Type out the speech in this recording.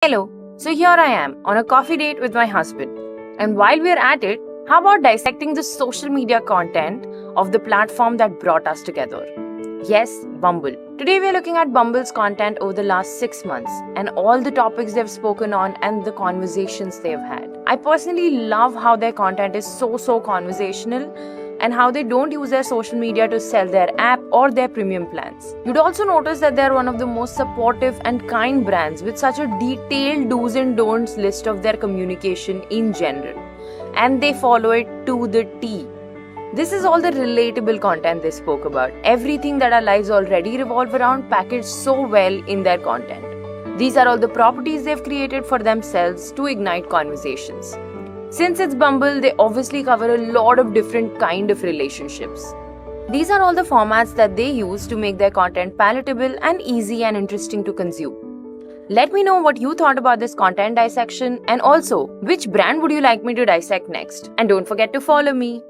Hello, so here I am on a coffee date with my husband. And while we're at it, how about dissecting the social media content of the platform that brought us together? Yes, Bumble. Today we're looking at Bumble's content over the last 6 months and all the topics they've spoken on and the conversations they've had. I personally love how their content is so conversational and how they don't use their social media to sell their app or their premium plans. You'd also notice that they're one of the most supportive and kind brands with such a detailed do's and don'ts list of their communication in general. And they follow it to the T. This is all the relatable content they spoke about. Everything that our lives already revolve around packaged so well in their content. These are all the properties they've created for themselves to ignite conversations. Since it's Bumble, they obviously cover a lot of different kind of relationships. These are all the formats that they use to make their content palatable and easy and interesting to consume. Let me know what you thought about this content dissection and also which brand would you like me to dissect next. And don't forget to follow me.